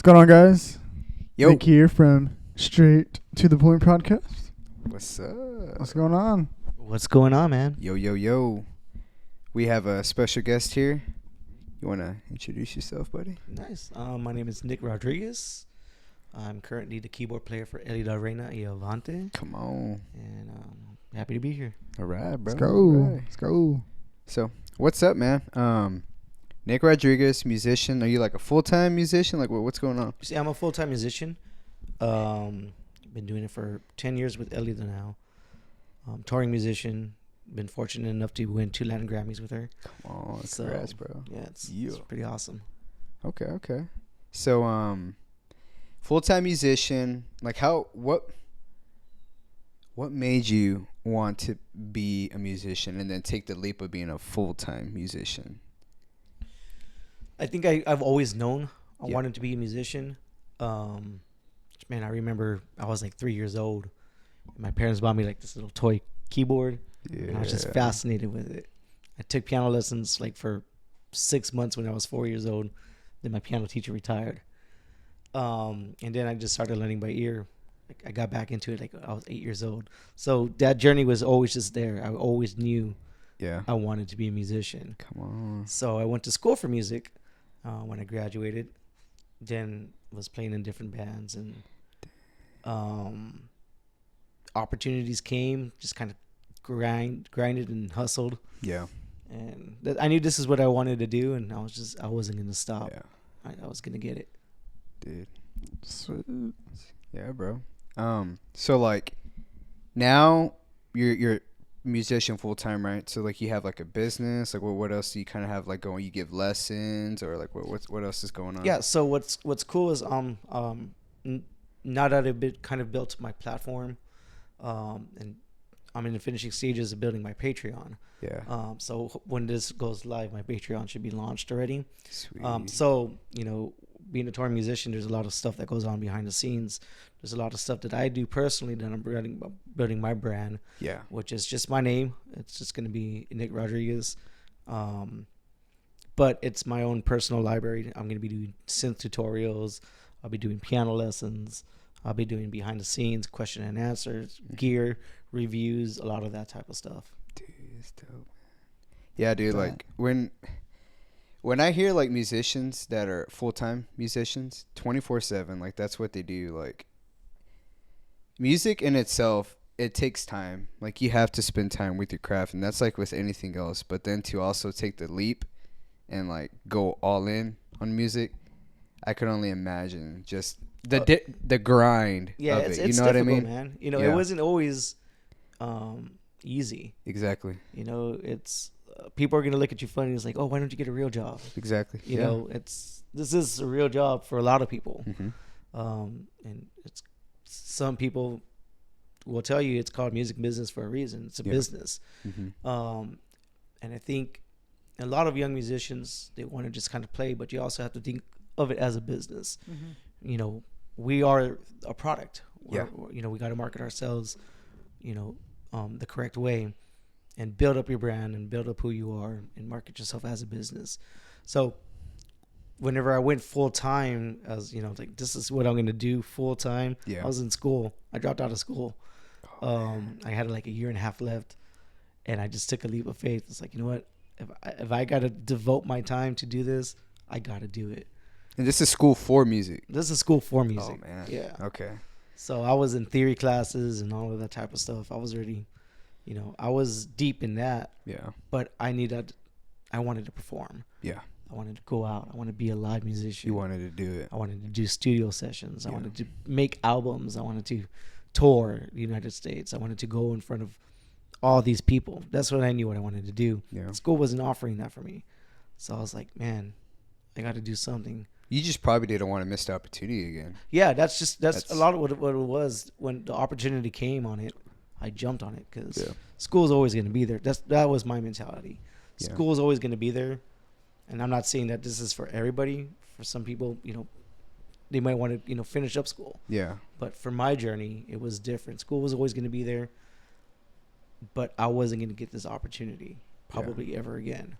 What's going on, guys? Yo, Nick here from Straight to the Point podcast. what's up? What's going on? What's going on, man? Yo. We have a special guest here. You want to introduce yourself, buddy? Nice. My name is Nick Rodriguez. I'm currently the keyboard player for Elida Reina y Avante, Come on. and happy to be here. All right, bro. Let's go. All right. Let's go. So, what's up, man? Nick Rodriguez, musician. Are you like a full-time musician? Like, what's going on? You see, I'm a full-time musician. Been doing it for 10 years with Elida now. Touring musician. Been fortunate enough to win 2 Latin Grammys with her. Come on, So, congrats, bro. Yeah, it's Yeah. pretty awesome. Okay. So, full-time musician. Like, what made you want to be a musician and then take the leap of being a full-time musician? I think I've always known I Yeah. wanted to be a musician. Man, I remember I was like 3 years old. My parents bought me like this little toy keyboard, and I was just fascinated with it. I took piano lessons like for 6 months when I was 4 years old. Then my piano teacher retired. And then I just started learning by ear. Like I got back into it like I was 8 years old. So that journey was always just there. I always knew Yeah. I wanted to be a musician. Come on. So I went to school for music when I graduated. Then was playing in different bands, and opportunities came. Just kind of grinded and hustled, Yeah. and I knew this is what I wanted to do, and I wasn't gonna stop. Yeah. I was gonna get it. Dude. Sweet. Yeah, bro. So like now you're a musician full time, right? So like you have like a business, like what else do you kind of have like going? You give lessons or like what else is going on? Yeah. So what's cool is now that I've kind of built my platform, and I'm in the finishing stages of building my Patreon. Yeah. So when this goes live, my Patreon should be launched already. Sweet. So, being a touring musician, there's a lot of stuff that goes on behind the scenes. There's a lot of stuff that I do personally that I'm building my brand, Yeah. which is just my name. It's just going to be Nick Rodriguez. But it's my own personal library. I'm going to be doing synth tutorials. I'll be doing piano lessons. I'll be doing behind the scenes, question and answers, gear, reviews, a lot of that type of stuff. Dude, it's dope. Yeah, dude. Right. Like when I hear like musicians that are full time musicians, 24/7, like that's what they do. Like music in itself, it takes time. Like you have to spend time with your craft, and that's like with anything else. But then to also take the leap and like go all in on music, I could only imagine just the grind Yeah, of it's it. You know what I difficult, mean? man. Yeah. It wasn't always easy. Exactly. It's people are gonna look at you funny. It's like, oh, why don't you get a real job? Exactly. This is a real job for a lot of people, Mm-hmm. and it's some people will tell you it's called music business for a reason. It's a Yeah. business, Mm-hmm. and I think a lot of young musicians, they want to just kind of play, but you also have to think of it as a business. We are a product. Yeah. We got to market ourselves, the correct way, and build up your brand and build up who you are and market yourself as a business. So whenever I went full time, as like this is what I'm going to do full time. Yeah. I was in school. I dropped out of school. I had like a year and a half left, and I just took a leap of faith. It's like, you know what? If I got to devote my time to do this, I got to do it. And this is school for music. This is school for music. Oh man. Yeah. Okay. So I was in theory classes and all of that type of stuff. I was already, I was deep in that, Yeah. but I wanted to perform. Yeah. I wanted to go out. I wanted to be a live musician. You wanted to do it. I wanted to do studio sessions. I Yeah. wanted to make albums. I wanted to tour the United States. I wanted to go in front of all these people. That's what I knew what I wanted to do. Yeah. School wasn't offering that for me. So I was like, man, I got to do something. You just probably didn't want to miss the opportunity again. Yeah, that's a lot of what it was. When the opportunity came on it, I jumped on it because Yeah. school's always going to be there. That was my mentality. Yeah. School's always going to be there, and I'm not saying that this is for everybody. For some people, they might want to finish up school. Yeah. But for my journey, it was different. School was always going to be there, but I wasn't going to get this opportunity probably ever again.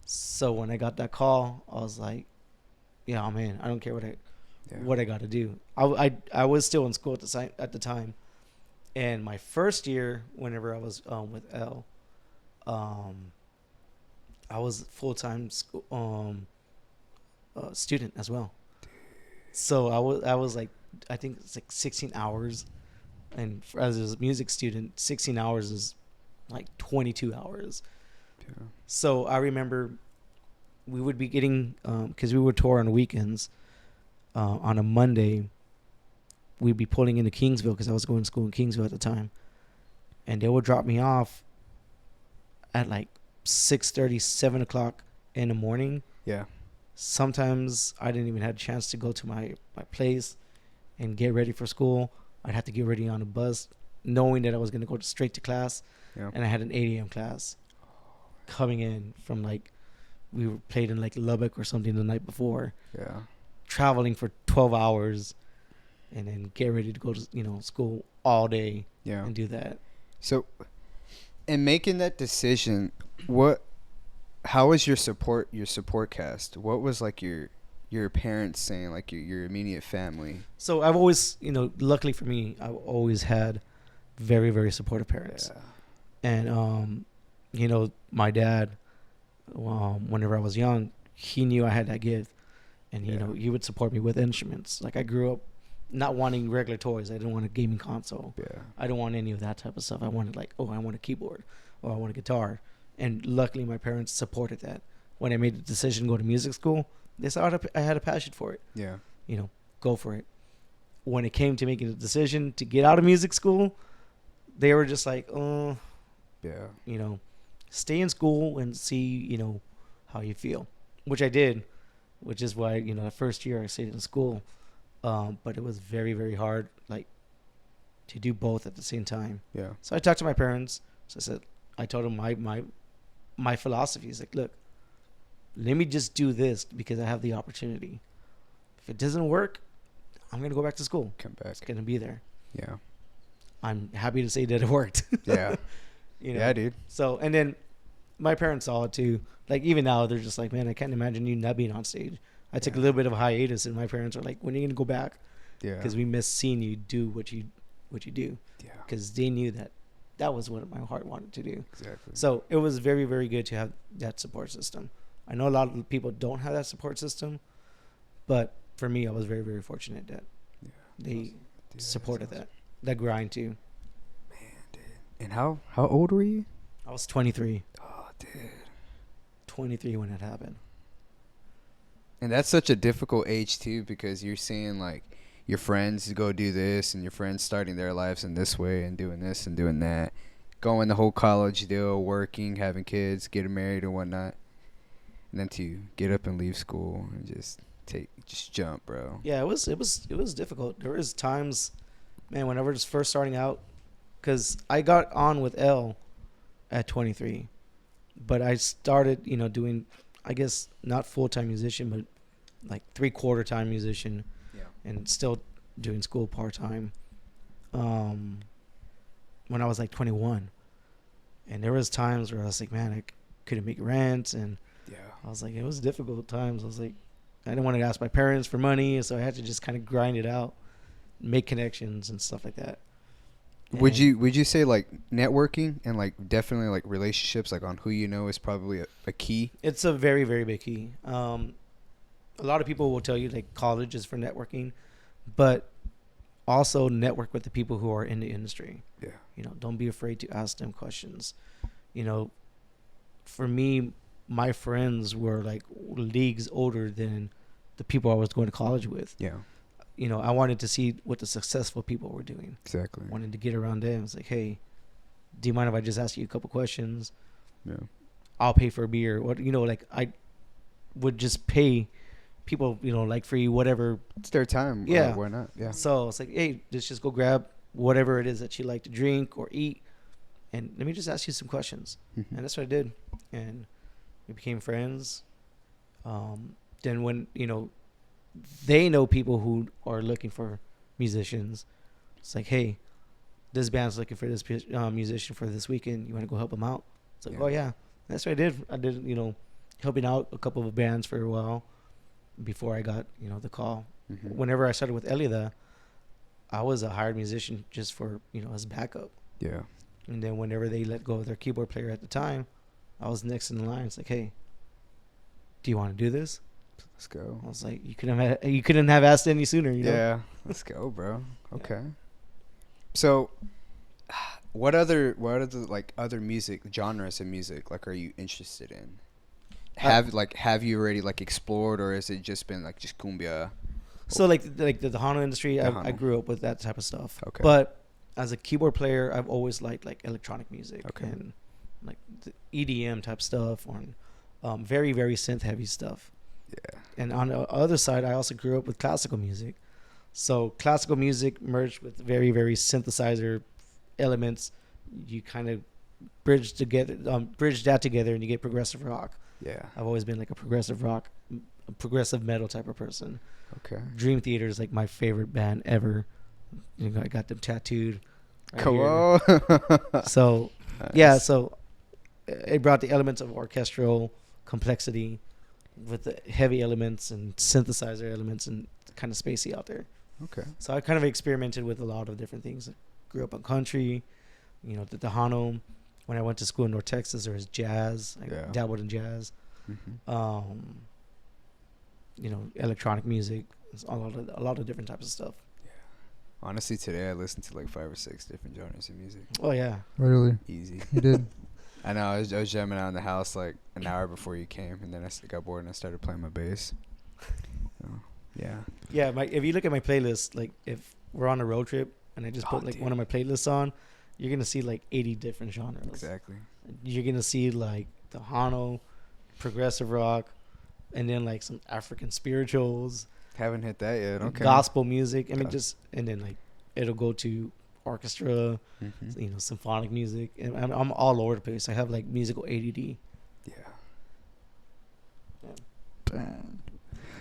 So when I got that call, I was like, yeah, man, I don't care what I got to do. I was still in school at the time, and my first year, whenever I was with L, I was full time school student as well. So I was like, I think it's like 16 hours, and as a music student, 16 hours is like 22 hours. Yeah. So I remember we would be getting, because we would tour on the weekends. On a Monday, we'd be pulling into Kingsville because I was going to school in Kingsville at the time, and they would drop me off at like 6:30, 7 o'clock in the morning. Yeah. Sometimes I didn't even have a chance to go to my place and get ready for school. I'd have to get ready on a bus, knowing that I was going to go straight to class. Yeah. And I had an 8 a.m. class coming in from like, we were played in like Lubbock or something the night before. Yeah. Traveling for 12 hours and then get ready to go to, school all day and do that. So in making that decision, how was your support cast? What was like your parents saying, like your immediate family? So I've always, luckily for me, I've always had very, very supportive parents. Yeah. And my dad, whenever I was young, he knew I had that gift. And, he would support me with instruments. Like, I grew up not wanting regular toys. I didn't want a gaming console. Yeah. I didn't want any of that type of stuff. I wanted, I want a keyboard, or I want a guitar. And luckily, my parents supported that. When I made the decision to go to music school, they saw I had a passion for it. Yeah. Go for it. When it came to making the decision to get out of music school, they were just like, oh, yeah, stay in school and see, how you feel, which I did. Which is why, the first year I stayed in school. But it was very, very hard, to do both at the same time. Yeah. So I talked to my parents. So I told them my philosophy is like, look, let me just do this because I have the opportunity. If it doesn't work, I'm going to go back to school. Come back. It's going to be there. Yeah. I'm happy to say that it worked. Yeah. Yeah, dude. So, and then my parents saw it too. Like, even now, they're just like, man, I can't imagine you not being on stage. I took a little bit of a hiatus, and my parents are like, when are you going to go back? Yeah. Because we miss seeing you do what you do. Yeah. Because they knew that was what my heart wanted to do. Exactly. So it was very, very good to have that support system. I know a lot of people don't have that support system, but for me, I was very, very fortunate that they supported that grind too. Man, dude. And how old were you? I was 23. Oh, dude. 23 when it happened. And that's such a difficult age too, because you're seeing like your friends go do this, and your friends starting their lives in this way and doing this and doing that, going the whole college deal, working, having kids, getting married and whatnot, and then to get up and leave school and just jump, bro. Yeah, it was difficult. There was times, man, when I was first starting out, because I got on with L at 23, but I started, doing, I guess, not full-time musician, but like 3/4 time musician, and still doing school part-time. When I was like 21, and there was times where I was like, man, I couldn't make rent, and I was like, it was difficult times. I was like, I didn't want to ask my parents for money, so I had to just kind of grind it out, make connections and stuff like that. And would you say like networking and like definitely like relationships, like on who you know, is probably a key? It's a very, very big key. A lot of people will tell you like college is for networking, but also network with the people who are in the industry. Yeah. Don't be afraid to ask them questions. For me, my friends were like leagues older than the people I was going to college with. Yeah. I wanted to see what the successful people were doing. Exactly. Wanted to get around them. It's like, hey, do you mind if I just ask you a couple questions? Yeah. I'll pay for a beer. What like I would just pay people, like for you, whatever. It's their time. Yeah. Why not? Yeah. So it's like, hey, let's just go grab whatever it is that you like to drink or eat, and let me just ask you some questions. Mm-hmm. And that's what I did, and we became friends. Then when they know people who are looking for musicians, it's like, hey, this band's looking for this musician for this weekend. You want to go help them out? It's like, oh yeah, that's what I did. I did, helping out a couple of bands for a while before I got, the call whenever I started with Elida, I was a hired musician just for, as backup. Yeah. And then whenever they let go of their keyboard player at the time, I was next in the line. It's like, hey, do you want to do this? Let's go. I was like, you couldn't have asked any sooner, Yeah. Let's go, bro. Okay. So, what other like other music genres of music like are you interested in? Have you already like explored, or has it just been like just cumbia? So like the Tejano industry, I Tejano. grew up with that type of stuff. Okay. But as a keyboard player, I've always liked like electronic music and like the EDM type stuff, or very very synth heavy stuff. Yeah. And on the other side, I also grew up with classical music. So classical music merged with very very synthesizer elements. You kind of bridge that together, and you get progressive rock. Yeah. I've always been like a progressive rock, a progressive metal type of person. Okay. Dream Theater is like my favorite band ever. I got them tattooed. Right Cool. So, Nice. yeah, so it brought the elements of orchestral complexity with the heavy elements and synthesizer elements and kind of spacey out there. Okay. So I kind of experimented with a lot of different things. I grew up on country, the Tejano. When I went to school in North Texas, there was jazz. I dabbled in jazz. Electronic music, a lot of different types of stuff. Yeah. Honestly, today I listened to like 5 or 6 different genres of music. Oh yeah, Really? Easy. You did? I know. I was jamming out in the house like an hour before you came, and then I got bored and I started playing my bass. Yeah. yeah. If you look at my playlist, like if we're on a road trip and I just put like one of my playlists on, you're gonna see like 80 different genres. Exactly. You're gonna see like Tejano, progressive rock, and then like some African spirituals. Haven't hit that yet. Okay. Gospel music. I mean, and then like it'll go to orchestra, Mm-hmm. symphonic music, and I'm all over the place. I have like musical ADD. Yeah. Damn.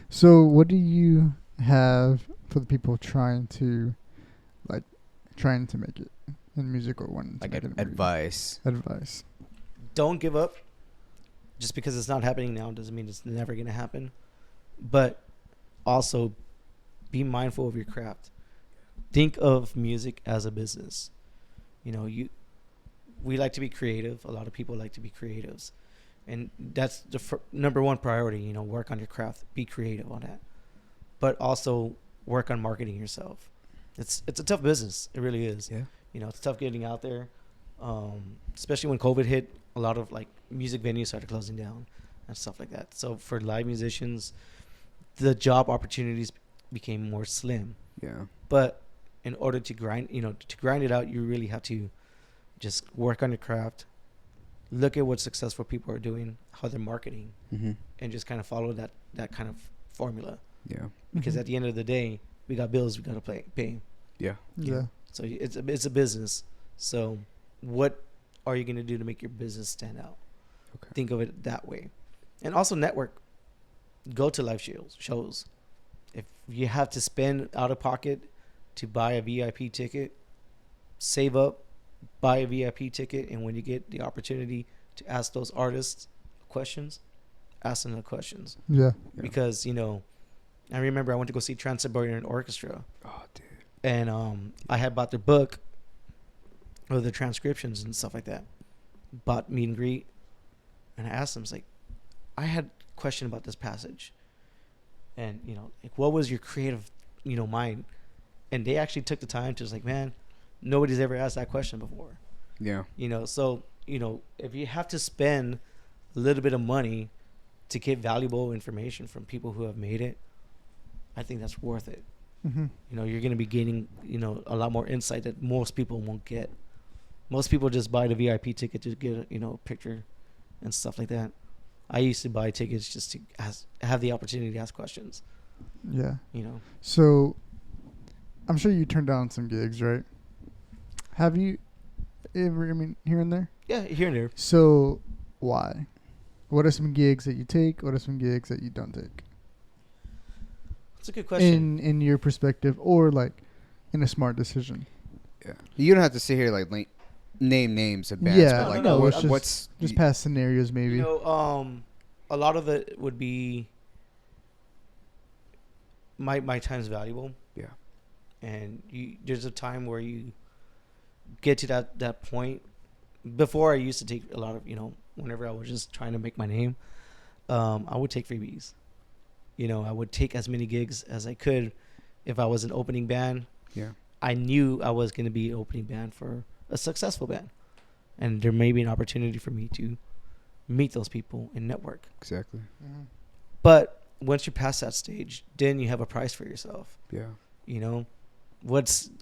So, what do you have for the people trying to make it in music, or wanting to Like make it in music? advice. Don't give up. Just because it's not happening now doesn't mean it's never gonna happen. But also, be mindful of your craft. Think of music as a business. We like to be creative. A lot of people like to be creatives, and that's the number one priority. Work on your craft. Be creative on that, but also work on marketing yourself. It's a tough business. It really is. Yeah. It's tough getting out there, especially when COVID hit. A lot of like music venues started closing down and stuff like that. So for live musicians, the job opportunities became more slim. Yeah. But in order to grind it out, you really have to just work on your craft, look at what successful people are doing, how they're marketing, and just kind of follow that kind of formula. Yeah. Because at the end of the day, we got bills we got to pay. Yeah. Yeah. So it's a business. So what are you going to do to make your business stand out? Okay. Think of it that way. And also network. Go to live shows. If you have to spend out of pocket to buy a VIP ticket, save up, buy a VIP ticket, and when you get the opportunity to ask those artists questions, ask them the questions. Yeah. Because, I remember I went to go see Trans-Siberian Orchestra. Oh, dude. And I had bought their book or the transcriptions and stuff like that. Bought meet and greet. And I asked them, it's like, I had a question about this passage. And, like, what was your creative, mind? And they actually took the time to just like, man, nobody's ever asked that question before. Yeah. So, if you have to spend a little bit of money to get valuable information from people who have made it, I think that's worth it. Mm-hmm. You're going to be gaining, a lot more insight that most people won't get. Most people just buy the VIP ticket to get a picture and stuff like that. I used to buy tickets just to have the opportunity to ask questions. Yeah. So, I'm sure you turned down some gigs, right? Have you ever, here and there? Yeah, here and there. So, why? What are some gigs that you take? What are some gigs that you don't take? That's a good question. In your perspective, or like in a smart decision. Yeah. You don't have to sit here like name names of bands. Yeah, But like no, it's what's just past scenarios, maybe. A lot of it would be my time's valuable. Yeah. And there's a time where you get to that point. Before, I used to take a lot of, whenever I was just trying to make my name, I would take freebies. I would take as many gigs as I could. If I was an opening band, Yeah, I knew I was going to be an opening band for a successful band. And there may be an opportunity for me to meet those people and network. exactly. Mm-hmm. But once you pass that stage, then you have a price for yourself. Yeah,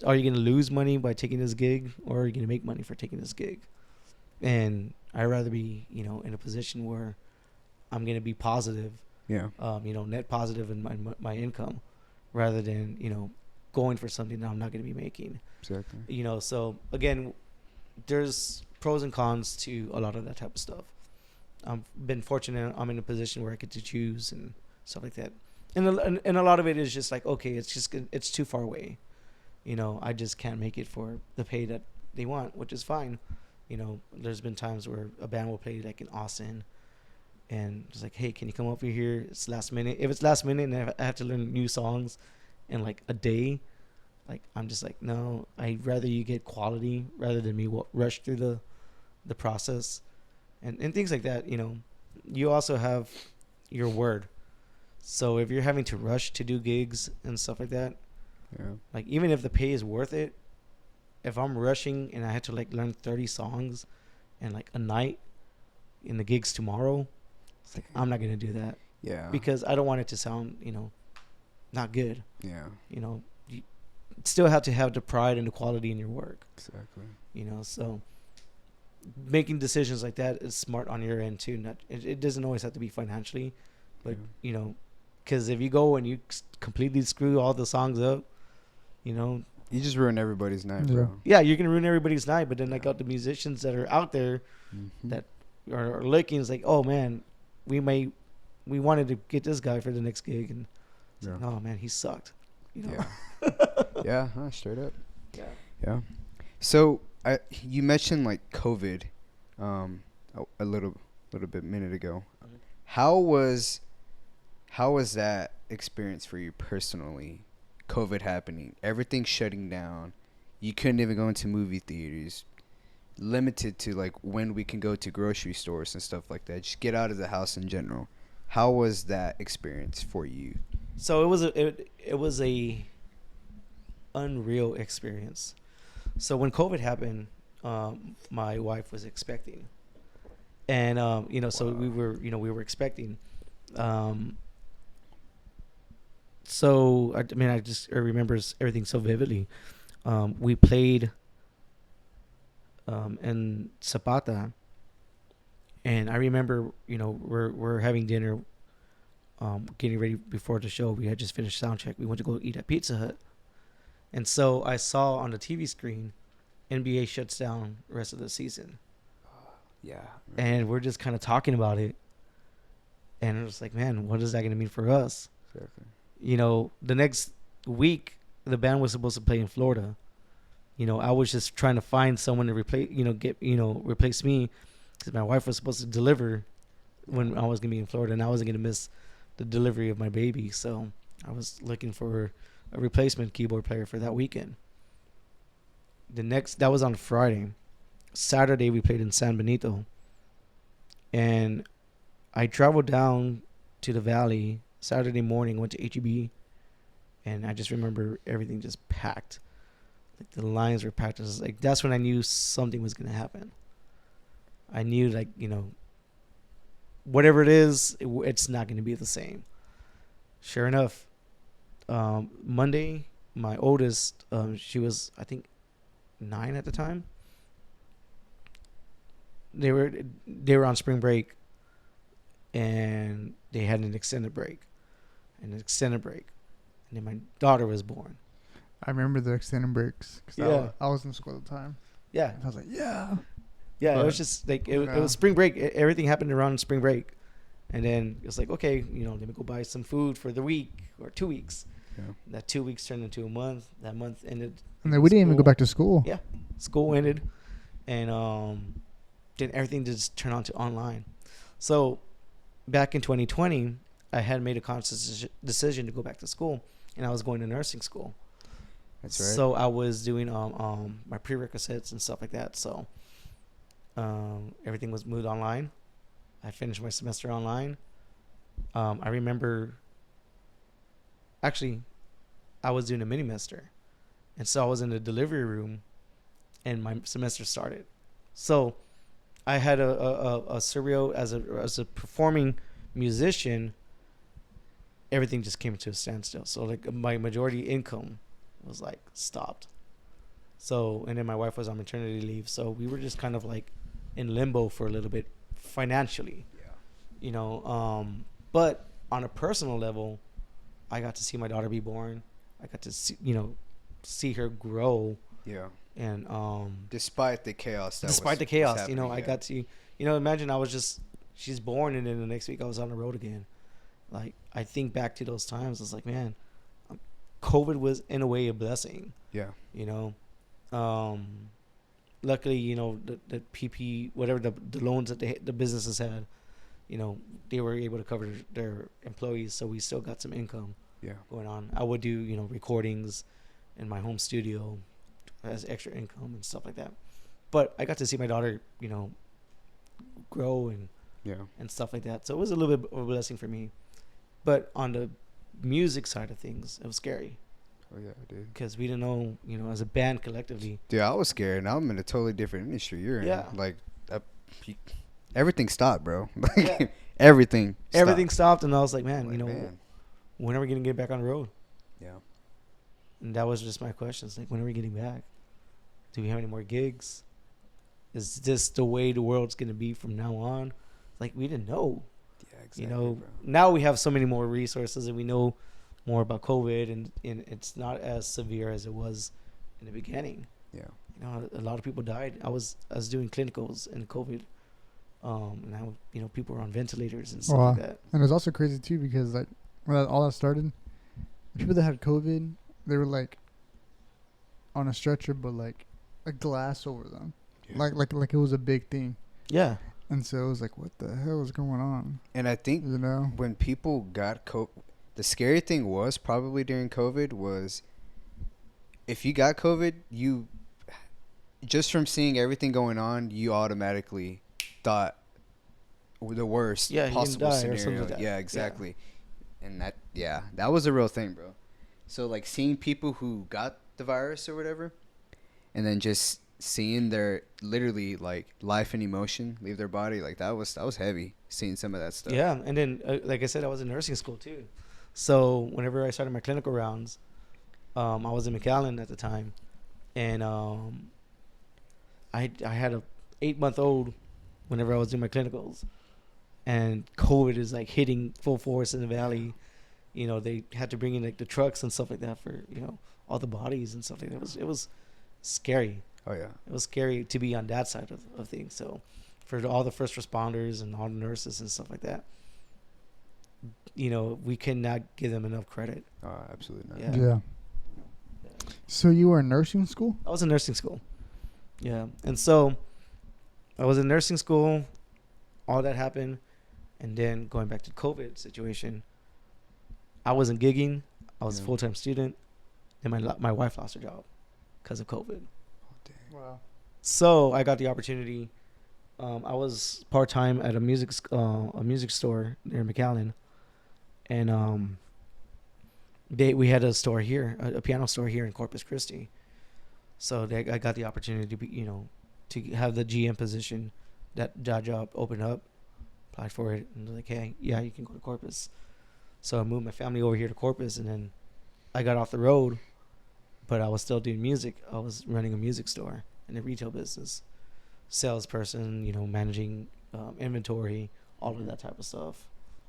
Are you going to lose money by taking this gig, or are you going to make money for taking this gig? And I'd rather be, in a position where I'm going to be positive, yeah, net positive in my income, rather than, going for something that I'm not going to be making. exactly. So again, there's pros and cons to a lot of that type of stuff. I've been fortunate. I'm in a position where I get to choose and stuff like that. And a lot of it is just like, okay, it's too far away. I just can't make it for the pay that they want, which is fine. There's been times where a band will play like in Austin, and it's like, hey, can you come over here? It's last minute. If it's last minute and I have to learn new songs in like a day, like I'm just like, no, I'd rather you get quality rather than me rush through the process and things like that. You also have your word. So if you're having to rush to do gigs and stuff like that, Yeah, like even if the pay is worth it, if I'm rushing and I had to like learn 30 songs in like a night in the gigs tomorrow, it's like I'm not going to do that. yeah, Because I don't want it to sound, not good. yeah, You still have to have the pride and the quality in your work. exactly. So making decisions like that is smart on your end too. It doesn't always have to be financially, but Yeah. Because if you go and you completely screw all the songs up, You just ruin everybody's night, Yeah. bro. yeah, you're gonna ruin everybody's night. But then like out the musicians that are out there Mm-hmm. that are looking, it's like, oh man, we wanted to get this guy for the next gig, and it's like, Yeah. oh man, he sucked. Yeah. Yeah, huh, straight up. Yeah. Yeah. So you mentioned like COVID, a little bit minute ago. Mhm. How was that experience for you personally? COVID happening, everything shutting down. You couldn't even go into movie theaters. Limited to like when we can go to grocery stores and stuff like that. Just get out of the house in general. How was that experience for you? So it was a unreal experience. So when COVID happened, my wife was expecting, and so we were expecting. So I remember everything so vividly. We played in Zapata, and I remember we're having dinner, getting ready before the show. We had just finished sound check. We went to go eat at Pizza Hut, and so I saw on the TV screen, NBA shuts down the rest of the season. Yeah. And we're just kind of talking about it, and it was like, man, what is that going to mean for us? Exactly. The next week the band was supposed to play in Florida. I was just trying to find someone to replace me, because my wife was supposed to deliver when I was going to be in Florida, and I wasn't going to miss the delivery of my baby. So I was looking for a replacement keyboard player for that weekend. That was on Friday. Saturday we played in San Benito, and I traveled down to the valley Saturday morning, went to HEB, and I just remember everything just packed. Like the lines were packed. That's when I knew something was going to happen. I knew whatever it is, it's not going to be the same. Sure enough, Monday, my oldest, she was, I think, 9 at the time. They were on spring break, and they had an extended break, and then my daughter was born. I remember the extended breaks because Yeah. I was in school at the time. Yeah, I was like, yeah. yeah. It But- was just like it was spring break. Everything happened around spring break, and then it was like, okay, let me go buy some food for the week or 2 weeks. Yeah. That 2 weeks turned into a month. That month ended. And then we didn't even go School. back to school. Yeah. School ended, and then everything just turned on to online. So back in 2020, I had made a conscious decision to go back to school, and I was going to nursing school. That's right. So I was doing my prerequisites and stuff like that. So everything was moved online. I finished my semester online. I remember, actually, I was doing a mini semester, and so I was in the delivery room, and my semester started. So I had a surreal as a performing musician. Everything just came to a standstill. So like my majority income was like stopped. So and then my wife was on maternity leave, so we were just kind of like in limbo for a little bit financially. Yeah. You know, but on a personal level, I got to see my daughter be born. I got to see her grow. Yeah. And despite the chaos you know, I got to, imagine she's born, and then the next week I was on the road again. Like, I think back to those times. It's like, man, COVID was in a way a blessing. Yeah. Luckily, the PP, whatever the loans that the businesses had, they were able to cover their employees, so we still got some income. Yeah. Going on. I would do recordings in my home studio as extra income and stuff like that. But I got to see my daughter, grow and stuff like that. So it was a little bit of a blessing for me. But on the music side of things, it was scary. Oh yeah, dude. Because we didn't know, as a band collectively. Dude, I was scared. Now I'm in a totally different industry. You're in. Yeah. Like, everything stopped, bro. Like, Yeah. Everything stopped, and I was like, man, man. when are we gonna get back on the road? Yeah. And that was just my question. It's like, when are we getting back? Do we have any more gigs? Is this the way the world's gonna be from now on? Like, we didn't know. Yeah, exactly. Bro. Now we have so many more resources, and we know more about COVID, and it's not as severe as it was in the beginning. Yeah. A lot of people died. I was doing clinicals in COVID, and now people were on ventilators and stuff like that. And it was also crazy too, because like when all that started, the people that had COVID, they were like on a stretcher, but like a glass over them, like it was a big thing. Yeah. And so it was like, what the hell is going on? And I think when people got COVID, the scary thing was probably during COVID was if you got COVID, you just from seeing everything going on, you automatically thought the worst possible scenario. Like yeah, exactly. Yeah. And that was a real thing, bro. So like seeing people who got the virus or whatever, and then just seeing their literally like life and emotion leave their body, like that was heavy. Seeing some of that stuff. Yeah, and then like I said, I was in nursing school too. So whenever I started my clinical rounds, I was in McAllen at the time, and I had a 8-month-old whenever I was doing my clinicals, and COVID is like hitting full force in the valley. They had to bring in like the trucks and stuff like that for all the bodies and stuff like that. It was scary. Oh yeah, it was scary to be on that side of things. So for all the first responders and all the nurses and stuff like that, we cannot give them enough credit. Absolutely not. Yeah. So you were in nursing school? I was in nursing school. Yeah. And so I was in nursing school. All that happened. And then going back to the COVID situation, I wasn't gigging. I was a full-time student. And my wife lost her job because of COVID. Oh, dang. Wow. So I got the opportunity. I was part-time at a music store near McAllen. And we had a store here, a piano store here in Corpus Christi. So I got the opportunity to be, to have the GM position. That job opened up, applied for it, and they're like, hey, yeah, you can go to Corpus. So I moved my family over here to Corpus, and then I got off the road, but I was still doing music. I was running a music store in a retail business, salesperson, managing inventory, all of that type of stuff,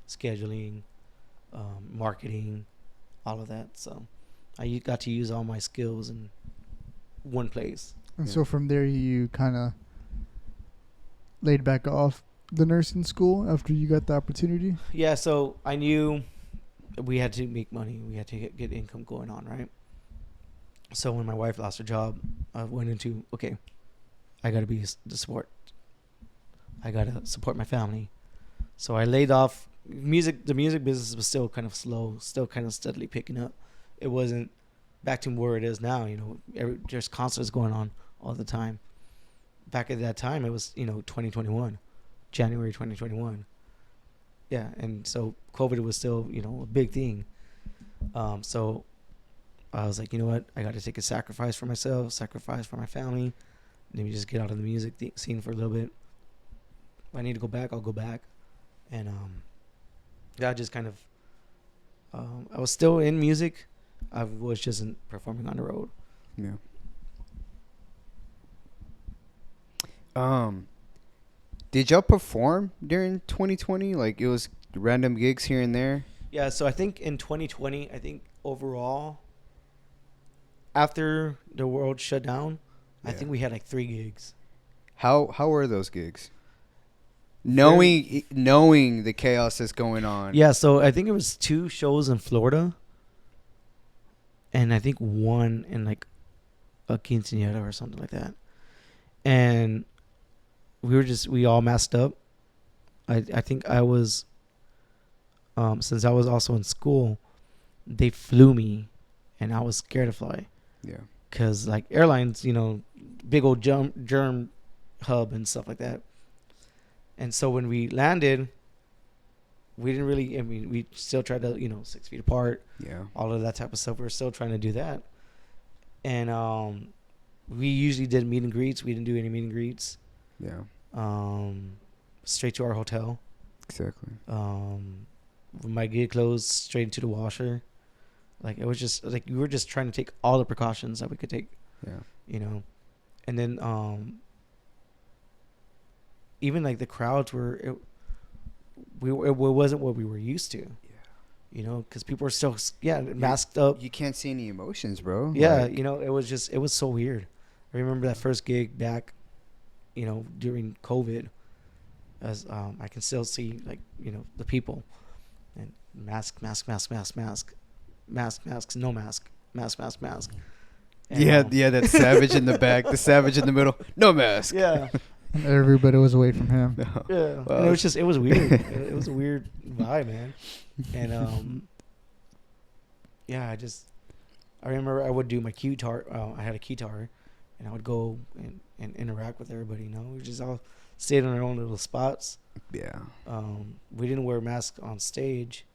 scheduling, marketing, all of that. So I got to use all my skills in one place. And so from there, you kind of laid back off the nursing school after you got the opportunity? Yeah, so I knew we had to make money. We had to get income going on, right? So when my wife lost her job, I went into, okay, I got to be the support. I got to support my family. So I laid off. The music business was still kind of slow, still kind of steadily picking up. it wasn't back to where it is now. You know, there's concerts going on all the time. Back at that time, it was 2021, January 2021. Yeah, and so COVID was still a big thing. So I was like, you know what, I got to take a sacrifice for myself, sacrifice for my family. Let me just get out of the music scene for a little bit. If I need to go back, I'll go back. And yeah, I just kind of I was still in music. I was just performing on the road. Yeah. Did y'all perform during 2020? Like, it was random gigs here and there? Yeah, so I think in 2020, I think overall, after the world shut down, I think we had like 3 gigs. How were those gigs? Knowing the chaos that's going on. Yeah, so I think it was 2 shows in Florida, and I think 1 in like a quinceañera or something like that. And we all masked up. I think I was, since I was also in school, they flew me, and I was scared to fly. Yeah. Cause like airlines, big old germ hub and stuff like that. And so when we landed, we didn't really. I mean, we still tried to 6 feet apart. Yeah. All of that type of stuff. We were still trying to do that. And we usually did meet and greets. We didn't do any meet and greets. Yeah. Straight to our hotel. Exactly. When my gig closed, straight into the washer. Like, it was just like we were just trying to take all the precautions that we could take. Yeah. And then even like the crowds it wasn't what we were used to. Yeah. Because people were still masked up. You can't see any emotions, bro. Yeah, it was so weird. I remember that first gig back, during COVID, as I can still see like the people, and mask, no mask. And, yeah, that savage in the back, the savage in the middle, no mask. Yeah. And everybody was away from him. No. Yeah. Well, And it was weird. It was a weird vibe, man. And yeah, I remember I would do my guitar. I had a guitar, and I would go and interact with everybody. We just all stayed in our own little spots. Yeah. We didn't wear masks on stage,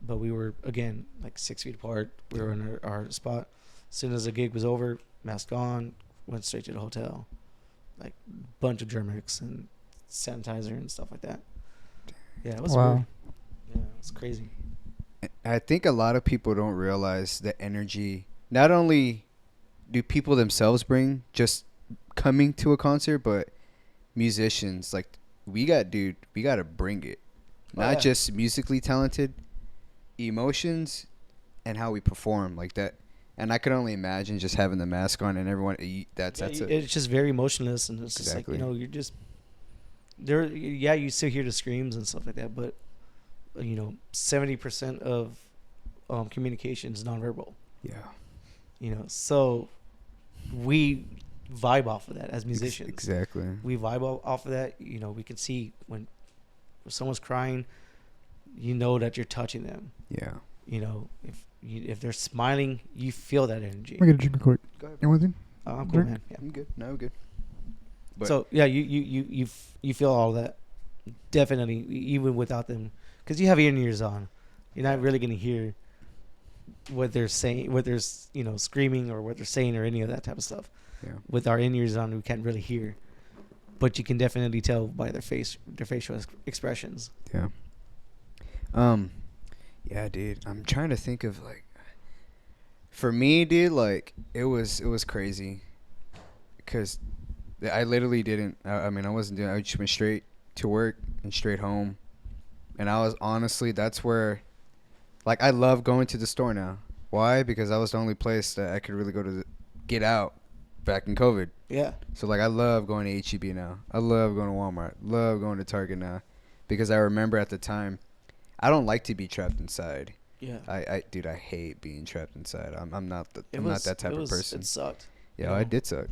but we were, again, like 6 feet apart. We were in our spot. As soon as the gig was over, mask on, went straight to the hotel. Like, bunch of Germ-X and sanitizer and stuff like that. Yeah, it was weird. Yeah, it's crazy. I think a lot of people don't realize the energy. Not only do people themselves bring just coming to a concert, but musicians, like, we got to bring it. Not just musically talented, emotions and how we perform like that. And I could only imagine just having the mask on and everyone. That's it. It's just very emotionless, and it's just like, you're just there. Yeah, you still hear the screams and stuff like that, but 70% of communication is nonverbal. Yeah. So we vibe off of that as musicians. Exactly. We vibe off of that. We can see when someone's crying, that you're touching them. Yeah. If they're smiling, you feel that energy. I'm gonna drink a quick. Go ahead. You want anything? I'm cool, man. Yeah. I'm good. No, I'm good. But So yeah, you feel all that, definitely, even without them, because you have your ears on. You're not really gonna hear what they're saying, what they're screaming or what they're saying or any of that type of stuff. Yeah. With our in-ears on, we can't really hear, but you can definitely tell by their facial expressions. Yeah. Yeah, dude. I'm trying to think of, like, for me, dude, like, it was crazy, because I literally didn't. I mean, I wasn't doing. I just went straight to work and straight home, and I was honestly, that's where, like, I love going to the store now. Why? Because that was the only place that I could really go to get out back in COVID. Yeah. So, like, I love going to H-E-B now. I love going to Walmart. Love going to Target now, because I remember at the time, I don't like to be trapped inside. Yeah. Dude, I hate being trapped inside. I'm not that type of person. It sucked. Yeah, I did suck.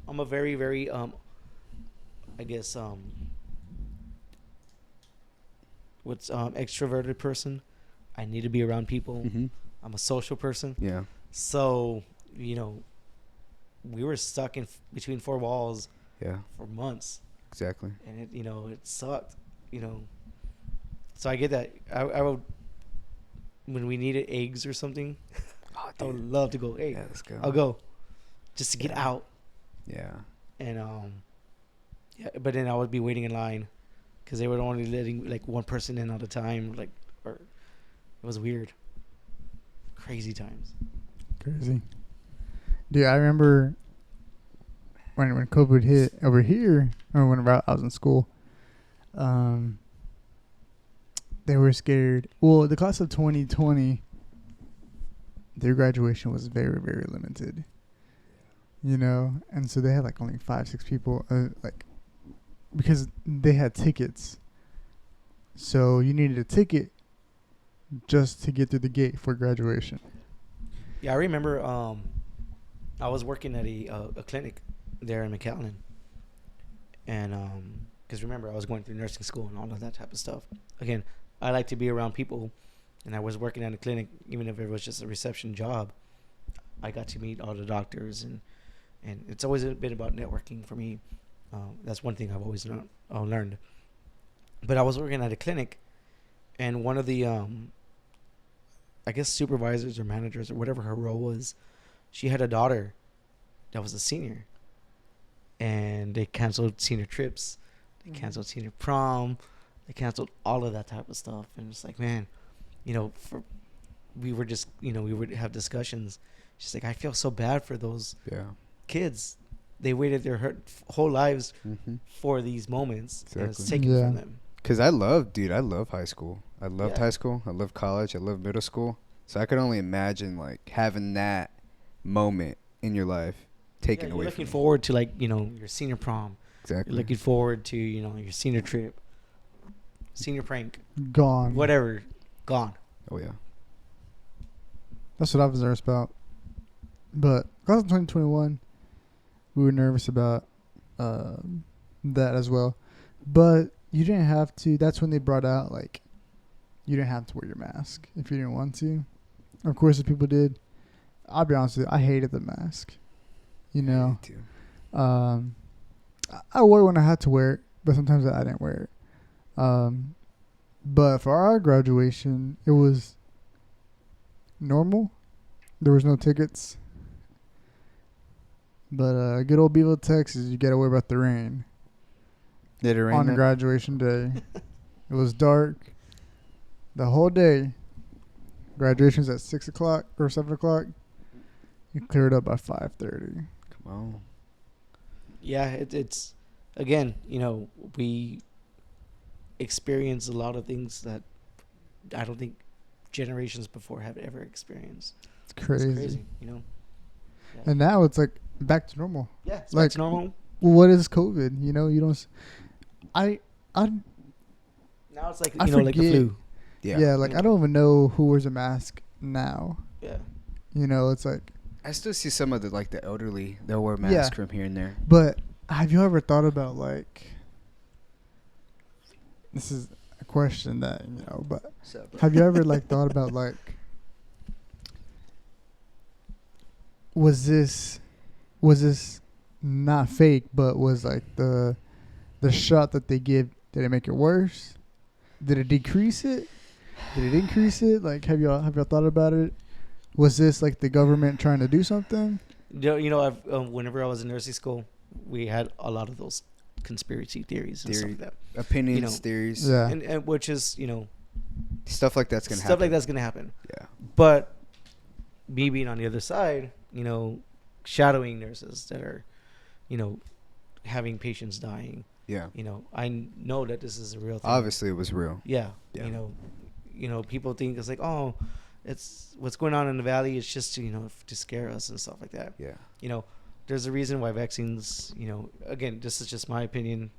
I'm a very, very I guess extroverted person. I need to be around people. Mm-hmm. I'm a social person. Yeah. So, we were stuck in between four walls Yeah. for months. Exactly. And it sucked, So I get that. I would, when we needed eggs or something, Oh, I would dude. love to go, hey, Yeah, let's go. I'll go. Just to get Yeah. out. Yeah. And, yeah, but then I would be waiting in line because they were only letting like one person in at a time. Or it was weird. Crazy times. Crazy. Dude, I remember when COVID hit over here, or when I was in school, they were scared. Well, the class of 2020, their graduation was very, very limited. And so they had like only 5-6 people, because they had tickets. So you needed a ticket just to get through the gate for graduation. Yeah, I remember I was working at a clinic there in McAllen. And because remember, I was going through nursing school and all of that type of stuff. Again, I like to be around people. And I was working at a clinic, even if it was just a reception job. I got to meet all the doctors. And it's always been about networking for me. That's one thing I've always learned. But I was working at a clinic. And one of the, I guess, supervisors or managers or whatever her role was, she had a daughter that was a senior. And they canceled senior trips. They canceled senior prom. They canceled all of that type of stuff. And it's like, man, we were just, we would have discussions. She's like, I feel so bad for those kids. They waited their whole lives for these moments. Exactly. And it's taken from them. Because I love high school. I loved high school. I loved college. I loved middle school. So I could only imagine like having that moment in your life taken away from you. Looking forward to like, your senior prom. Exactly. You're looking forward to, your senior trip, senior prank. Gone. Whatever. Gone. Oh, yeah. That's what I was nervous about. But class of 2021, we were nervous about that as well. But you didn't have to. That's when they brought out, like, you didn't have to wear your mask if you didn't want to. Of course, if people did, I'll be honest with you, I hated the mask. Me too. I wore it when I had to wear it, but sometimes I didn't wear it. But for our graduation, it was normal. There was no tickets. But good old Beeville, Texas, you got to worry about the rain. Did it rain on graduation day. It was dark the whole day. Graduation's at 6 o'clock or 7 o'clock. You cleared up by 5:30. Come on. Yeah, it's again, we experience a lot of things that I don't think generations before have ever experienced. It's crazy. It's crazy, Yeah. And now it's like back to normal. Yeah, it's like back to normal. Well, what is COVID? You don't. I Now it's like I like the forget. flu. Yeah, like I don't even know who wears a mask now. Yeah. It's like. I still see some of the elderly. They'll wear masks from here and there. But have you ever thought about this is a question that but have you ever thought about was this not fake, but was the shot that they give, did it make it worse? Did it decrease it? Did it increase it? Have y'all thought about it? Was this the government trying to do something? I've whenever I was in nursing school, we had a lot of those conspiracy theories and stuff like that. Opinions, theories. Yeah. And which is, stuff like that's going to happen. Stuff like that's going to happen. Yeah. But me being on the other side, shadowing nurses that are, having patients dying. Yeah. I know that this is a real thing. Obviously, it was real. Yeah. People think it's oh, it's what's going on in the valley. It's just to scare us and stuff like that. Yeah. There's a reason why vaccines. Again, this is just my opinion,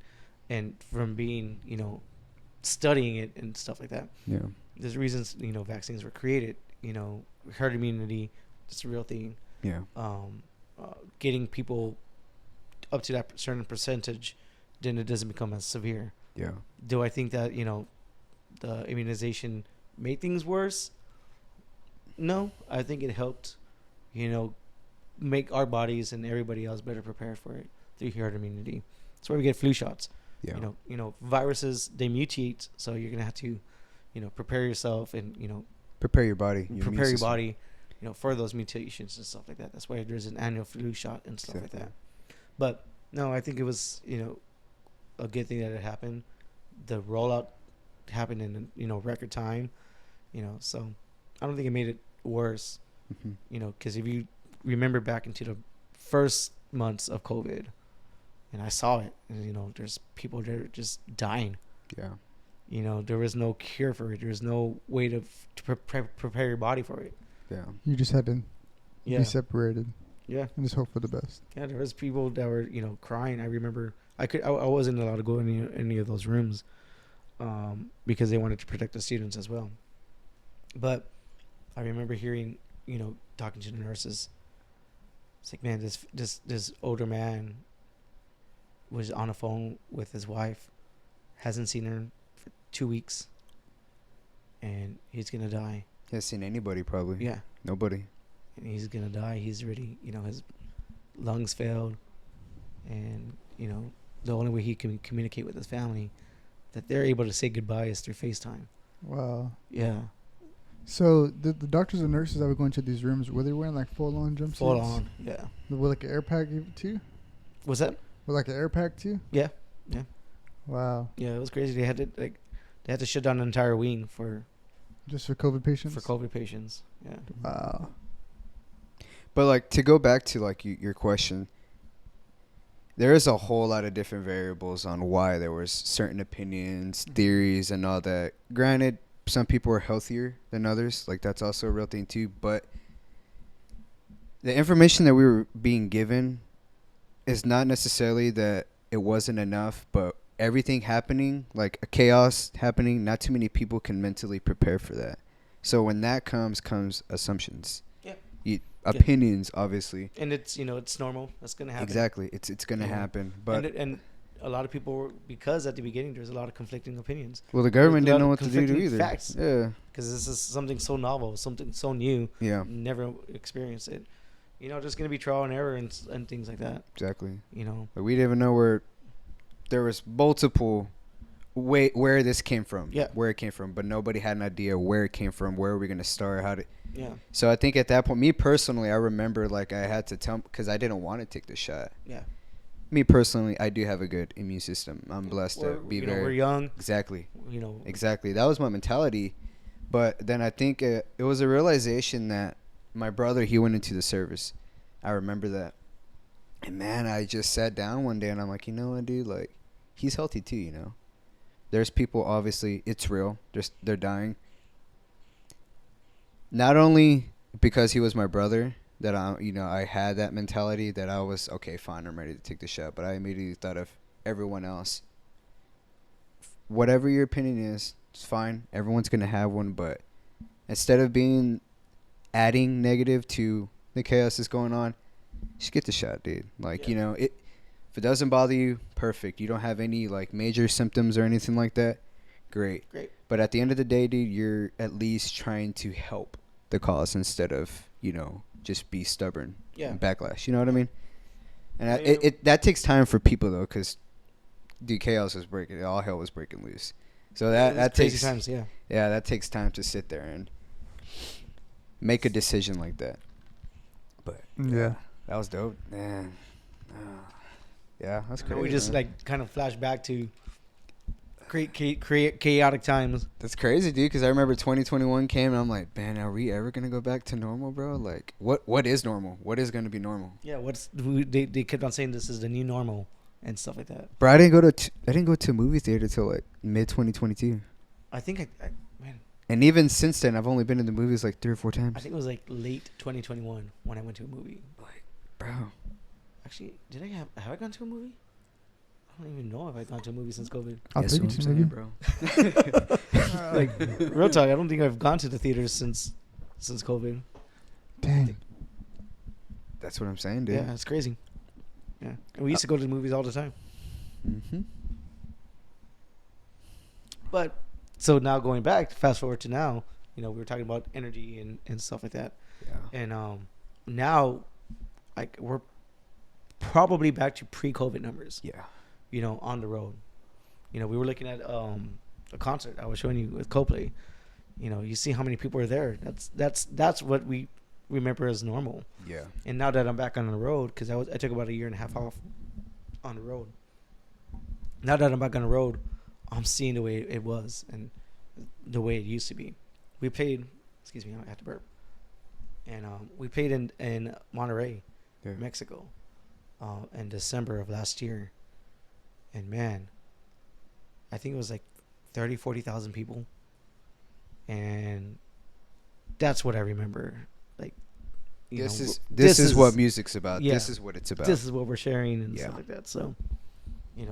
and from being studying it and stuff like that. Yeah. There's reasons vaccines were created. Herd immunity. It's a real thing. Yeah. Getting people up to that certain percentage, then it doesn't become as severe. Yeah. Do I think that the immunization made things worse? No, I think it helped, you know, make our bodies and everybody else better prepared for it through herd immunity. That's why we get flu shots. Yeah. Viruses, they mutate, so you're gonna have to, prepare yourself and Prepare your body. Your prepare immune your system. body, for those mutations and stuff like that. That's why there's an annual flu shot and stuff Exactly. like that. But no, I think it was a good thing that it happened. The rollout happened in record time, so I don't think it made it worse. Mm-hmm. Because if you remember back into the first months of COVID, and I saw it, and, there's people that are just dying. Yeah. There was no cure for it. There was no way to prepare your body for it. Yeah. You just had to Yeah. be separated Yeah. and just hope for the best. Yeah. There was people that were, crying. I remember I wasn't allowed to go in any of those rooms, because they wanted to protect the students as well. But I remember hearing, talking to the nurses. It's like, man, this older man was on the phone with his wife, hasn't seen her for 2 weeks, and he's gonna die. He hasn't seen anybody probably. Yeah, Nobody. and he's gonna die. He's already, his lungs failed, and the only way he can communicate with his family, that they're able to say goodbye, is through FaceTime. Wow. Yeah, So the doctors and nurses that were going to these rooms, were they wearing like full-on jumpsuits? full on. Yeah. With like an air pack too? Was that? With like an air pack too? Yeah. Wow. Yeah, it was crazy. They had to shut down an entire wing for Just for COVID patients? COVID patients. Yeah. Wow. But like to go back to like your question, there is a whole lot of different variables on why there was certain opinions, theories, and all that. Granted, some people are healthier than others. Like that's also a real thing too. But the information that we were being given is not necessarily that it wasn't enough, but everything happening, like a chaos happening, not too many people can mentally prepare for that. So when that comes assumptions. Yeah. Opinions, obviously. And it's it's normal. That's gonna happen. Exactly. It's gonna happen. But and a lot of people were, because at the beginning there's a lot of conflicting opinions. well, the government There's a didn't know lot what of to do conflicting either. facts. Yeah. Because this is something so novel, something so new. Yeah. Never experienced it. There's gonna be trial and error and things like that. Exactly. Like we didn't even know where there was multiple where this came from. Yeah. Where it came from, but nobody had an idea where it came from. Where are we gonna start? How to? Yeah. So I think at that point, me personally, I remember like I had to tell because I didn't want to take the shot. Yeah. Me personally, I do have a good immune system. I'm blessed to be very. We're young. Exactly. Exactly. That was my mentality. But then I think it was a realization that my brother, he went into the service. I remember that. And man, I just sat down one day and I'm like, you know what, dude? Like, he's healthy too, There's people, obviously, it's real. They're dying. Not only because he was my brother that I had that mentality that I was, okay, fine, I'm ready to take the shot. But I immediately thought of everyone else. Whatever your opinion is, it's fine. Everyone's going to have one. But instead of adding negative to the chaos that's going on, just get the shot, dude. Like, Yeah. if it doesn't bother you, perfect. You don't have any, like, major symptoms or anything like that, great. But at the end of the day, dude, you're at least trying to help the cause instead of, just be stubborn and backlash. You know what I mean? And that takes time for people, though, because, dude, chaos was breaking. All hell was breaking loose. So that takes times, yeah. Yeah, that takes time to sit there and make a decision like that. But Yeah. that was dope, man. Yeah, that's crazy. We just man. kind of flash back to create chaotic times. That's crazy, dude. Because I remember 2021 came, and I'm like, man, are we ever gonna go back to normal, bro? Like, what is normal? What is gonna be normal? Yeah, they kept on saying this is the new normal and stuff like that. Bro, I didn't go to a movie theater till like mid 2022. I think man, And even since then, I've only been in the movies like 3 or 4 times. I think it was like late 2021 when I went to a movie. Like, bro. Actually, have I gone to a movie? I don't even know if I've gone to a movie since COVID. I'll That's take what you I'm to saying, movie. bro. Like, real talk, I don't think I've gone to the theaters since COVID. Dang. That's what I'm saying, dude. Yeah, it's crazy. Yeah, and we used to go to the movies all the time. Mm-hmm. But so now going back, fast forward to now, we were talking about energy and stuff like that. Yeah. And now, like, we're probably back to pre-COVID numbers. Yeah. On the road. We were looking at a concert I was showing you with Coldplay. You see how many people are there. That's what we remember as normal. Yeah. And now that I'm back on the road, because I took about a year and a half off on the road. Now that I'm back on the road, I'm seeing the way it was and the way it used to be. We played. Excuse me, I have to burp. And we played in Monterrey, Mexico, in December of last year. And man, I think it was like 40,000 people. And that's what I remember. Like, this is what music's about. Yeah, this is what it's about. This is what we're sharing and stuff like that. So,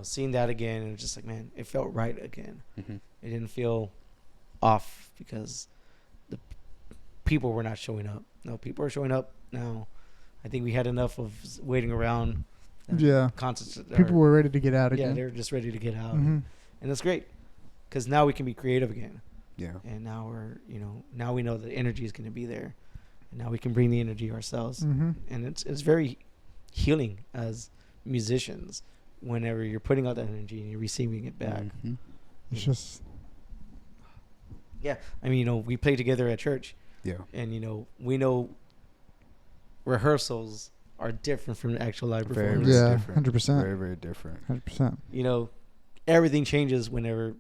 seeing that again, and it was just like, man, it felt right again. Mm-hmm. It didn't feel off because the people were not showing up. No, people are showing up now. I think we had enough of waiting around. Yeah. Concerts. People were ready to get out Yeah, again. they were just ready to get out. Mm-hmm. And that's great because now we can be creative again. Yeah. And now now we know the energy is going to be there. And now we can bring the energy ourselves. Mm-hmm. And it's very healing as musicians whenever you're putting out that energy and you're receiving it back. Mm-hmm. It's just. Yeah. I mean, we play together at church. Yeah. And, we know rehearsals are different from the actual live performance. Yeah, different. 100%. Very, very different. 100%. Everything changes whenever,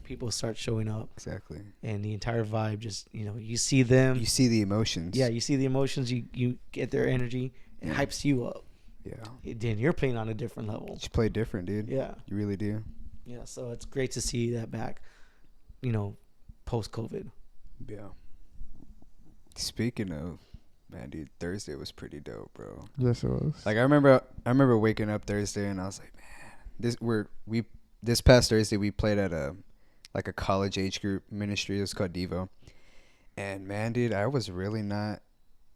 people start showing up. Exactly. And the entire vibe just, you see them. You see the emotions. Yeah, you see the emotions. You get their energy. It hypes you up. Yeah. Then you're playing on a different level. You play different, dude. Yeah. You really do. Yeah, so it's great to see that back, post-COVID. Yeah. Speaking of, man, dude, Thursday was pretty dope, bro. Yes, it was. Like I remember waking up Thursday and I was like, man, this past Thursday we played at a college age group ministry. It was called Devo. And man, dude, I was really not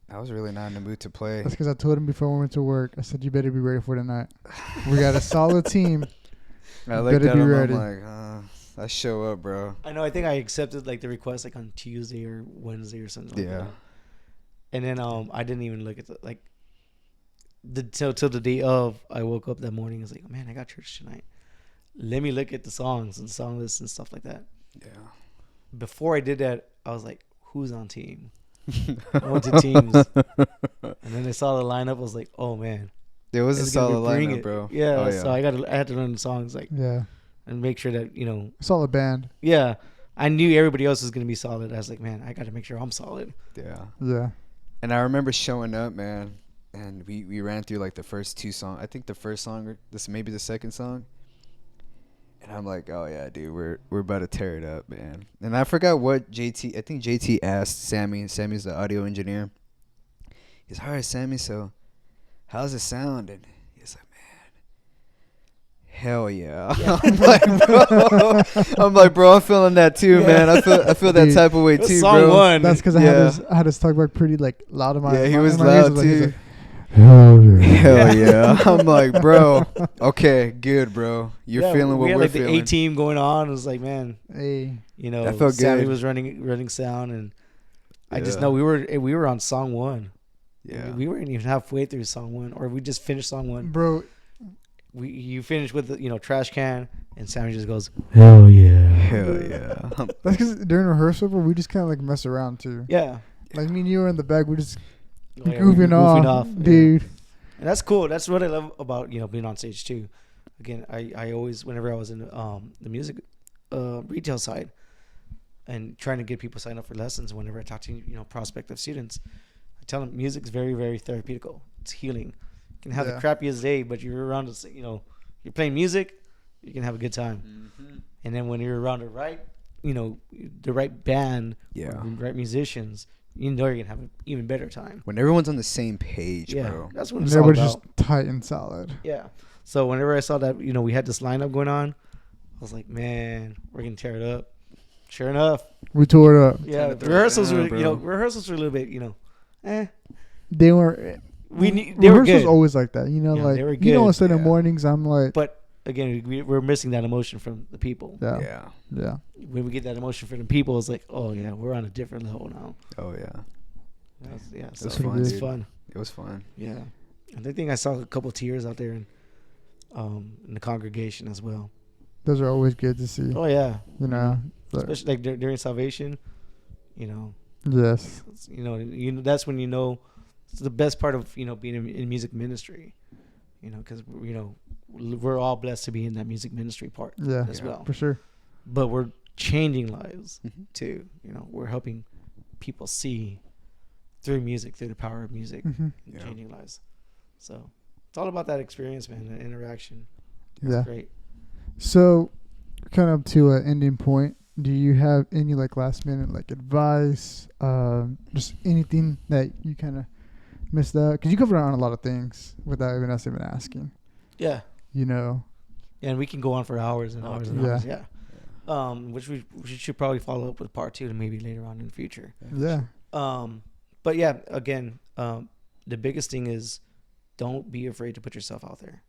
in the mood to play. That's because I told him before we went to work. I said, you better be ready for tonight. We got a solid team. I looked at him, ready. I'm like, I show up, bro. I know. I think I accepted the request on Tuesday or Wednesday or something like that. And then I didn't even look at till the day of. I woke up that morning. I was like, man, I got church tonight. Let me look at the songs and song lists and stuff like that. Yeah. Before I did that, I was like, who's on team? I went to teams. And then I saw the lineup. I was like, oh man. There was a solid lineup, bro. Yeah, oh, yeah. So I had to learn the songs and make sure that solid band. Yeah, I knew everybody else was gonna be solid. I was like, man, I got to make sure I'm solid. Yeah. And I remember showing up, man, and we ran through the first two songs. I think the first song, or this maybe the second song. And I'm like, oh yeah, dude, we're about to tear it up, man. And I forgot what I think JT asked Sammy. Sammy's the audio engineer. He's all right, Sammy. So, how's it sound? And he's like, man, hell yeah. I'm like, bro, I'm feeling that too, man. I feel that type of way too, song bro. one. That's because I had his talk back pretty loud in my. Yeah, he was my loud ears. too. Like, hell yeah. Hell yeah. I'm like, bro, okay, good, bro. You're feeling what we had we're the feeling. A team going on. It was like, man, hey, that felt Sammy good. was running sound, and I just know we were on song one. Yeah. We weren't even halfway through song one, or we just finished song one. bro. You finished with the trash can, and Sammy just goes, hell yeah. Hell yeah. That's because during rehearsal, bro, we just kind of mess around too. Yeah. Like me and you were in the back, we just we're goofing off, dude. And that's cool. That's what I love about being on stage too. Again, I always, whenever I was in the music retail side and trying to get people signed up for lessons, whenever I talk to prospective students, I tell them music's very, very therapeutical. It's healing. You can have the crappiest day, but you're around us. You're playing music, you can have a good time. Mm-hmm. And then when you're around the right band, Yeah. or the right musicians, you're gonna have an even better time. When everyone's on the same page, bro. That's what it's all Everybody's about. just tight and solid. Yeah. So whenever I saw that, we had this lineup going on, I was like, man, we're gonna tear it up. Sure enough, We tore it up. yeah. Time to throw it Rehearsals down, were, bro. rehearsals were a little bit, They were. they were rehearsals good. always like that, Yeah, like they were you know, good. instead of Yeah. mornings, I'm like, But again, we're missing that emotion from the people. Yeah. Yeah. When we get that emotion from the people, it's like, oh yeah, we're on a different level now. Oh yeah. So was fun, it's dude. fun. It was fun. Yeah, and I think I saw a couple tears out there in the congregation as well. Those are always good to see. Oh yeah, You know. But especially like during salvation, you know. yes. You know that's when you know it's the best part of being in music ministry. Because we're all blessed to be in that music ministry part Yeah. as well. For sure. But we're changing lives Mm-hmm. too. We're helping people see through music, through the power of music, Mm-hmm. Yeah. changing lives. So it's all about that experience, man, that interaction. It's Yeah. great. So, kind of to an ending point, do you have any like last minute like advice? Just anything that you kind of missed out? Because you covered on a lot of things without even us even asking. Yeah. You know. And we can go on for hours and hours and Yeah. hours. Yeah. Which we should probably follow up with part 2 and maybe later on in the future. Yeah. But yeah, again, the biggest thing is don't be afraid to put yourself out there.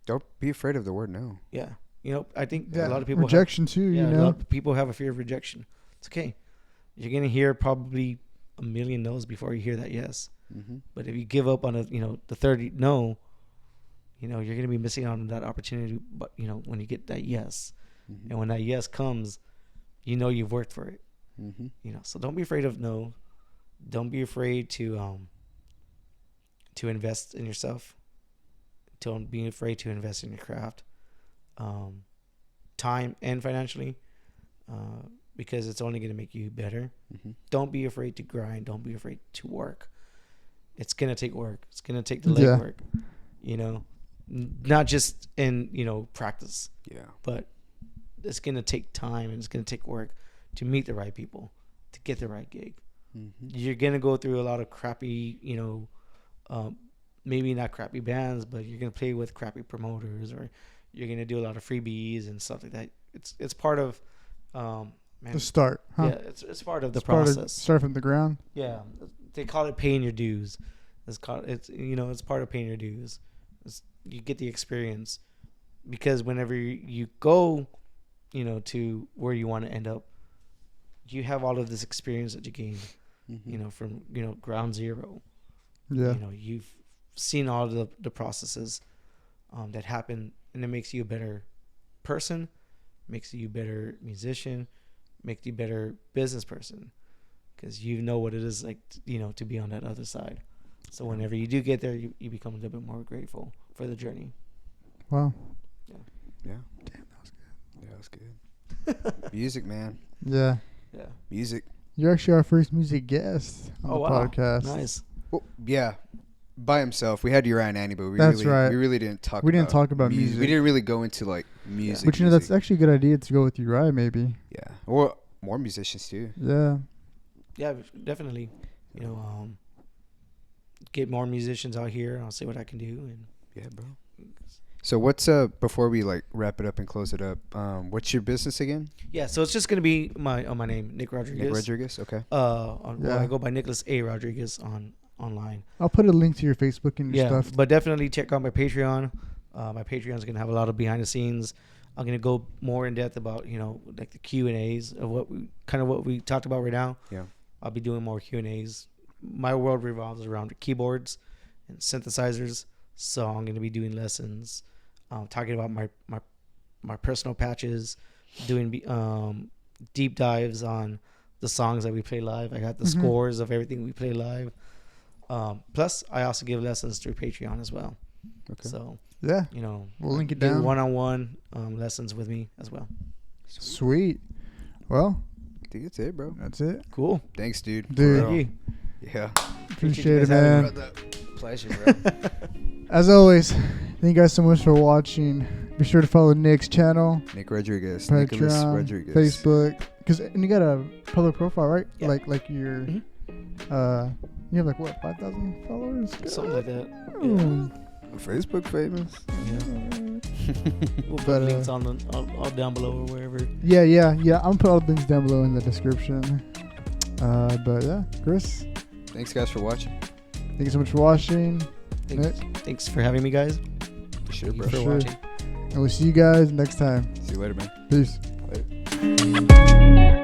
Don't be afraid of the word no. Yeah. I think Yeah. a lot of people rejection too. have, You a know. lot of people have a fear of rejection. It's okay. You're gonna hear probably a million no's before you hear that yes. Mm-hmm. But if you give up on the 30 no, you're gonna be missing out on that opportunity. But when you get that yes, Mm-hmm. and when that yes comes, you've worked for it. Mm-hmm. So don't be afraid of no. Don't be afraid to invest in yourself. Don't be afraid to invest in your craft, time and financially, because it's only going to make you better. Mm-hmm. Don't be afraid to grind. Don't be afraid to work. It's going to take work. It's going to take the Yeah. legwork, not just in, practice, Yeah. but it's going to take time and it's going to take work to meet the right people, to get the right gig. Mm-hmm. You're going to go through a lot of crappy, maybe not crappy bands, but you're going to play with crappy promoters, or you're going to do a lot of freebies and stuff like that. It's part of, The start. Huh? yeah, it's part of the It's part of- process. start from the ground. Yeah, they call it paying your dues. It's part of paying your dues. You get the experience, because whenever you go, to where you want to end up, you have all of this experience that you gained, Mm-hmm. from ground zero. Yeah. You've seen all of the processes that happen, and it makes you a better person, makes you a better musician, makes you a better business person, because you know what it is like, to be on that other side. So whenever you do get there, you become a little bit more grateful for the journey. Wow. Yeah. Damn, that was good. Yeah, that was good. Music, man. Yeah. Yeah. Music. You're actually our first music guest on the podcast. Nice. Well, yeah. By himself. We had Uriah and Annie, but we That's right. really didn't talk We didn't talk about music. We didn't really go into like music. But that's actually a good idea to go with Uriah, maybe. yeah. Or more musicians too. Yeah. Yeah, definitely. Get more musicians out here. I'll see what I can do. And Yeah, bro. So what's before we like wrap it up and close it up, what's your business again? yeah, so it's just gonna be my name, Nick Rodriguez. Nick Rodriguez, okay. Yeah. I go by Nicholas A. Rodriguez online. I'll put a link to your Facebook and your Yeah, stuff. but definitely check out my Patreon. My Patreon is gonna have a lot of behind the scenes. I'm gonna go more in depth about like the Q&As of what we talked about right now. Yeah. I'll be doing more Q&As. My world revolves around keyboards and synthesizers, so I'm gonna be doing lessons, talking about my personal patches, doing deep dives on the songs that we play live. I got the Mhm. scores of everything we play live. Plus, I also give lessons through Patreon as well. Okay. So, Yeah. We'll link it down. One-on-one lessons with me as well. Sweet. Well, I think that's it, bro. that's it. Cool. Thanks, dude. Dude. For real. Thank you. Yeah. Appreciate it, guys having man. Pleasure, bro. As always, thank you guys so much for watching. Be sure to follow Nick's channel, Nick Rodriguez. Nicholas Patreon, Rodriguez. Facebook. And you got a public profile, right? Yeah. Like your, Mhm. you have like what, 5,000 followers? Something like that. Ooh. Facebook famous. We'll put But, links on all down below or wherever. Yeah. I'm gonna put all the links down below in the description. But yeah, Chris, Thanks, guys, for watching. thank you so much for watching. Thanks for having me, guys. For sure, Thank bro. you for Sure. watching. And we'll see you guys next time. See you later, man. Peace. Bye.